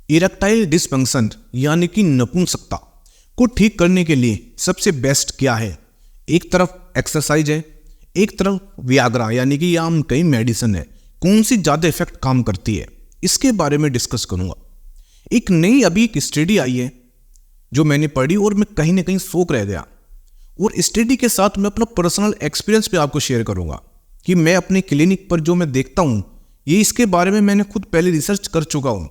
Erectile dysfunction यानी कि नपुंसकता को ठीक करने के लिए सबसे बेस्ट क्या है? एक तरफ एक्सरसाइज है, एक तरफ वियाग्रा यानी कि या हम कई मेडिसिन है। कौन सी ज़्यादा इफेक्ट काम करती है, इसके बारे में डिस्कस करूंगा। एक नई अभी एक स्टडी आई है जो मैंने पढ़ी और मैं कहीं ना कहीं शौक रह गया, और स्टडी के साथ मैं अपना पर्सनल एक्सपीरियंस भी आपको शेयर करूंगा कि मैं अपने क्लिनिक पर जो मैं देखता हूं, ये इसके बारे में मैंने खुद पहले रिसर्च कर चुका हूं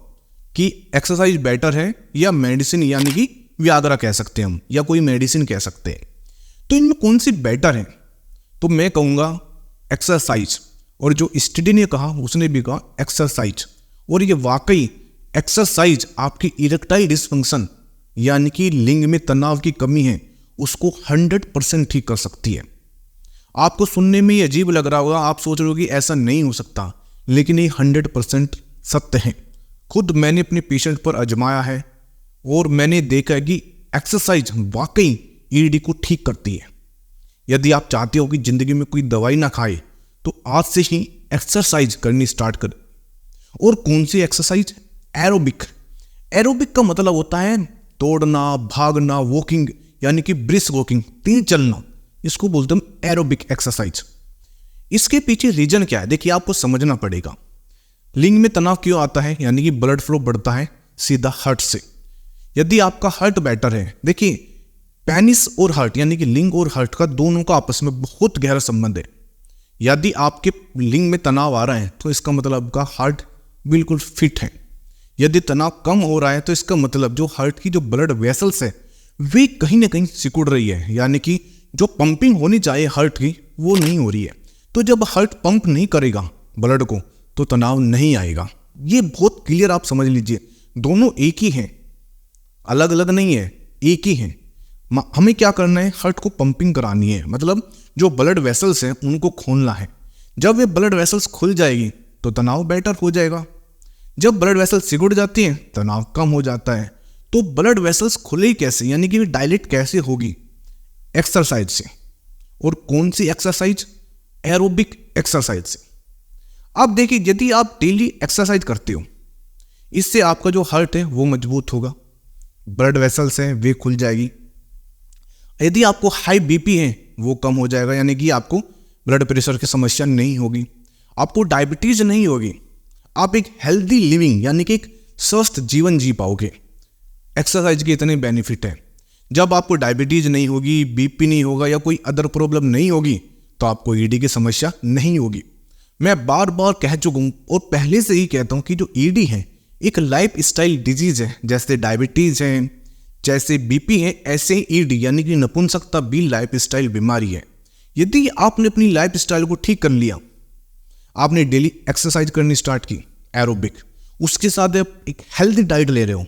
कि एक्सरसाइज बेटर है या मेडिसिन यानी कि वियाग्रा कह सकते हैं हम, या कोई मेडिसिन कह सकते हैं। तो इनमें कौन सी बेटर है? तो मैं कहूँगा एक्सरसाइज, और जो स्टडी ने कहा उसने भी कहा एक्सरसाइज। और ये वाकई एक्सरसाइज आपकी इरेक्टाइल डिसफंक्शन यानी कि लिंग में तनाव की कमी है उसको 100% ठीक कर सकती है। आपको सुनने में ये अजीब लग रहा होगा, आप सोच रहे हो कि ऐसा नहीं हो सकता, लेकिन ये 100% सत्य है। खुद मैंने अपने पेशेंट पर आजमाया है और मैंने देखा है कि एक्सरसाइज वाकई ईडी को ठीक करती है। यदि आप चाहते हो कि जिंदगी में कोई दवाई ना खाए तो आज से ही एक्सरसाइज करनी स्टार्ट करें। और कौन सी एक्सरसाइज? एरोबिक। एरोबिक का मतलब होता है दौड़ना, भागना, वॉकिंग यानी कि ब्रिस्क वॉकिंग, तेज चलना, इसको बोलते हैं एरोबिक एक्सरसाइज। इसके पीछे रीजन क्या है? देखिए, आपको समझना पड़ेगा। लिंग में तनाव क्यों आता है? यानी कि ब्लड फ्लो बढ़ता है सीधा हार्ट से। यदि आपका हार्ट बेटर है, देखिए पेनिस और हार्ट यानी कि लिंग और हार्ट का दोनों का आपस में बहुत गहरा संबंध है। यदि आपके लिंग में तनाव आ रहा है तो इसका मतलब आपका हार्ट बिल्कुल फिट है। यदि तनाव कम हो रहा है तो इसका मतलब जो हार्ट की जो ब्लड वेसल्स है वे कहीं ना कहीं सिकुड़ रही है, यानी कि जो पंपिंग होनी चाहिए हार्ट की वो नहीं हो रही है। तो जब हार्ट पंप नहीं करेगा ब्लड को तो तनाव नहीं आएगा। ये बहुत क्लियर आप समझ लीजिए, दोनों एक ही हैं, अलग अलग नहीं है, एक ही हैं। हमें क्या करना है? हार्ट को पंपिंग करानी है, मतलब जो ब्लड वेसल्स हैं उनको खोलना है। जब ये ब्लड वेसल्स खुल जाएगी तो तनाव बेटर हो जाएगा। जब ब्लड वेसल्स सिकुड़ जाती हैं तनाव कम हो जाता है। तो ब्लड वेसल्स खुले कैसे, यानी कि डायलेट कैसे होगी? एक्सरसाइज से। और कौन सी एक्सरसाइज? एरोबिक एक्सरसाइज से। अब देखिए, यदि आप डेली एक्सरसाइज करते हो इससे आपका जो हार्ट है वो मजबूत होगा, ब्लड वेसल्स हैं वे खुल जाएगी। यदि आपको हाई बीपी है वो कम हो जाएगा, यानी कि आपको ब्लड प्रेशर की समस्या नहीं होगी, आपको डायबिटीज नहीं होगी, आप एक हेल्दी लिविंग यानी कि एक स्वस्थ जीवन जी पाओगे। एक्सरसाइज के इतने बेनिफिट हैं। जब आपको डायबिटीज नहीं होगी, बीपी नहीं होगा या कोई अदर प्रॉब्लम नहीं होगी तो आपको ईडी की समस्या नहीं होगी। मैं बार बार कह चुका हूँ और पहले से ही कहता हूँ कि जो ईडी है एक लाइफ स्टाइल डिजीज है। जैसे डायबिटीज है, जैसे बीपी है, ऐसे ही ईडी यानी कि नपुंसकता भी लाइफ स्टाइल बीमारी है। यदि आपने अपनी लाइफ स्टाइल को ठीक कर लिया, आपने डेली एक्सरसाइज करनी स्टार्ट की एरोबिक, उसके साथ आप एक हेल्दी डाइट ले रहे हो,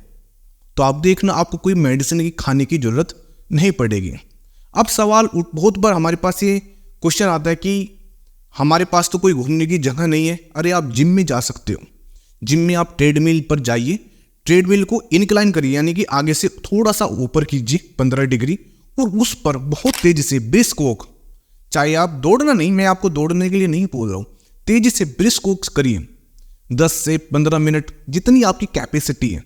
तो आप देखना आपको कोई मेडिसिन की खाने की जरूरत नहीं पड़ेगी। अब सवाल बहुत बार हमारे पास ये क्वेश्चन आता है कि हमारे पास तो कोई घूमने की जगह नहीं है। अरे आप जिम में जा सकते हो। जिम में आप ट्रेडमिल पर जाइए, ट्रेडमिल को इनक्लाइन करिए यानी कि आगे से थोड़ा सा ऊपर कीजिए 15 डिग्री, और उस पर बहुत तेजी से ब्रिस्क वॉक, चाहे आप दौड़ना नहीं, मैं आपको दौड़ने के लिए नहीं बोल रहा हूँ, तेजी से ब्रिस्क वॉक करिए 10 से 15 मिनट, जितनी आपकी कैपेसिटी है।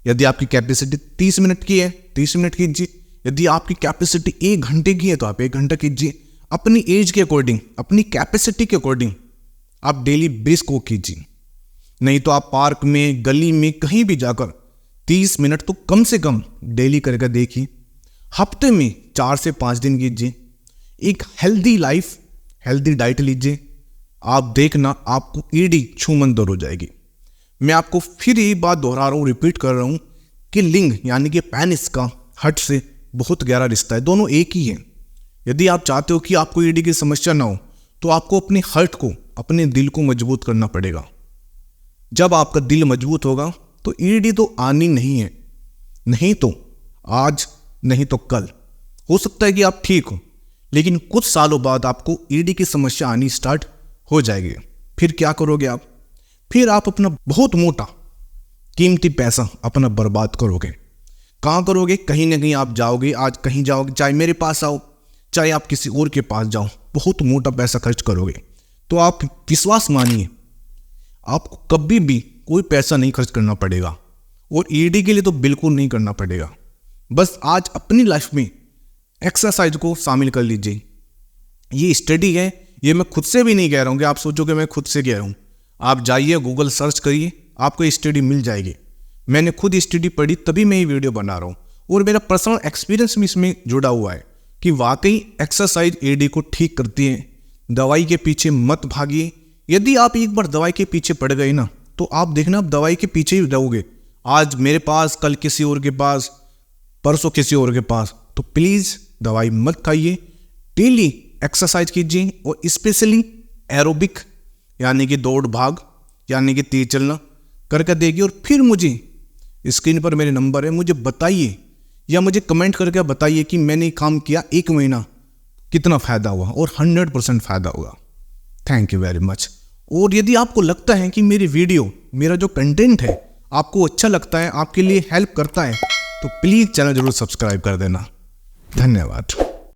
यदि आपकी कैपेसिटी 30 मिनट की है 30 मिनट कीजिए। यदि आपकी कैपेसिटी 1 घंटे की है तो आप 1 घंटा कीजिए। अपनी एज के अकॉर्डिंग, अपनी कैपेसिटी के अकॉर्डिंग आप डेली ब्रिस्क वॉक कीजिए। नहीं तो आप पार्क में, गली में, कहीं भी जाकर 30 मिनट तो कम से कम डेली करके देखिए। हफ्ते में 4 से 5 दिन कीजिए। एक हेल्दी लाइफ, हेल्दी डाइट लीजिए। आप देखना आपको ईडी छूमंतर हो जाएगी। मैं आपको फिर यही बात दोहरा रहा हूँ, रिपीट कर रहा हूँ कि लिंग यानी कि पेनिस का हार्ट से बहुत गहरा रिश्ता है, दोनों एक ही है। यदि आप चाहते हो कि आपको ईडी की समस्या ना हो तो आपको अपने हार्ट को, अपने दिल को मजबूत करना पड़ेगा। जब आपका दिल मजबूत होगा तो ईडी तो आनी नहीं है, नहीं तो आज नहीं तो कल। हो सकता है कि आप ठीक हो, लेकिन कुछ सालों बाद आपको ईडी की समस्या आनी स्टार्ट हो जाएगी। फिर क्या करोगे आप? फिर आप अपना बहुत मोटा कीमती पैसा अपना बर्बाद करोगे। कहाँ करोगे? कहीं ना कहीं आप जाओगे, आज कहीं जाओगे, चाहे मेरे पास आओ, चाहे आप किसी और के पास जाओ, बहुत मोटा पैसा खर्च करोगे। तो आप विश्वास मानिए, आपको कभी भी कोई पैसा नहीं खर्च करना पड़ेगा और ईडी के लिए तो बिल्कुल नहीं करना पड़ेगा। बस आज अपनी लाइफ में एक्सरसाइज को शामिल कर लीजिए। ये स्टडी है, ये मैं खुद से भी नहीं कह रहा हूँ कि आप सोचो कि मैं खुद से कह रहा हूँ। आप जाइए गूगल सर्च करिए, आपको ये स्टडी मिल जाएगी। मैंने खुद स्टडी पढ़ी तभी मैं ये वीडियो बना रहा हूँ और मेरा पर्सनल एक्सपीरियंस भी इसमें जुड़ा हुआ है कि वाकई एक्सरसाइज ईडी को ठीक करती है। दवाई के पीछे मत भागिए। यदि आप एक बार दवाई के पीछे पड़ गए ना तो आप देखना आप दवाई के पीछे ही रहोगे। आज मेरे पास, कल किसी और के पास, परसों किसी और के पास। तो प्लीज़ दवाई मत खाइए, डेली एक्सरसाइज कीजिए और स्पेशली एरोबिक यानी कि दौड़ भाग यानी कि तेज चलना करके देखिए। और फिर मुझे स्क्रीन पर मेरे नंबर है, मुझे बताइए या मुझे कमेंट करके बताइए कि मैंने काम किया 1 महीना कितना फ़ायदा हुआ, और 100% फ़ायदा होगा। Thank you very much. और यदि आपको लगता है कि मेरी वीडियो, मेरा जो कंटेंट है आपको अच्छा लगता है, आपके लिए हेल्प करता है, तो प्लीज़ चैनल ज़रूर सब्सक्राइब कर देना। धन्यवाद।